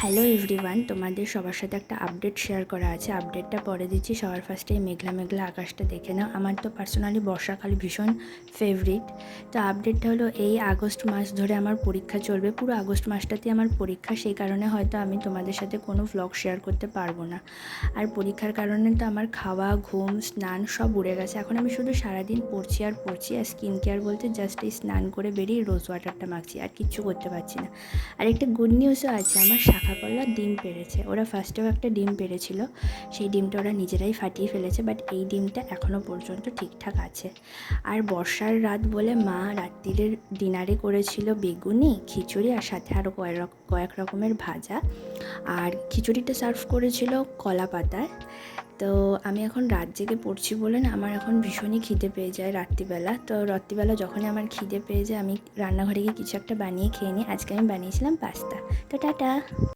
Hello everyone, তোমাদের সবার সাথে একটা আপডেট শেয়ার করা আছে। আপডেটটা পরে দিচ্ছি। সবার ফার্স্টে এই মেঘলা মেঘলা আকাশটা দেখে নাও। আমার তো পার্সোনালি বর্ষাকাল ভীষণ ফেভারিট। তো আপডেটটা হলো, এই আগস্ট মাস ধরে আমার পরীক্ষা চলবে, পুরো আগস্ট মাসটাতে আমার পরীক্ষা। সেই কারণে হয়তো আমি তোমাদের সাথে কোনো ভ্লগ শেয়ার করতে পারবো না। আর পরীক্ষার কারণে তো আমার খাওয়া, ঘুম, স্নান সব উড়ে গেছে। এখন আমি শুধু সারাদিন পড়ছি আর স্কিন কেয়ার বলতে জাস্ট এই স্নান করে বেরিয়ে রোজ ওয়াটারটা মাখছি, আর কিচ্ছু করতে পারছি না। আর একটা গুড নিউজও আছে, আমার শাখাকলা ডিম পেড়েছে। ওরা ফার্স্টেও একটা ডিম পেড়েছিল, সেই ডিমটা ওরা নিজেরাই ফাটিয়ে ফেলেছে, বাট এই ডিমটা এখনও পর্যন্ত ঠিকঠাক আছে। আর বর্ষার রাত বলে মা রাত্রিরের ডিনারে করেছিল বেগুনি, খিচুড়ি, আর সাথে আরও কয়েক রকমের ভাজা। আর খিচুড়িটা সার্ভ করেছিল কলা পাতায়। তো আমি এখন রাত জেগে পড়ছি বলে না, আমার এখন ভীষণই খিদে পেয়ে যায় রাত্রিবেলা। তো রাত্রিবেলা যখনই আমার খিদে পেয়ে যায়, আমি রান্নাঘরে গিয়ে কিছু একটা বানিয়ে খেয়ে নিই। আজকে আমি বানিয়েছিলাম পাস্তা। তো টাটা।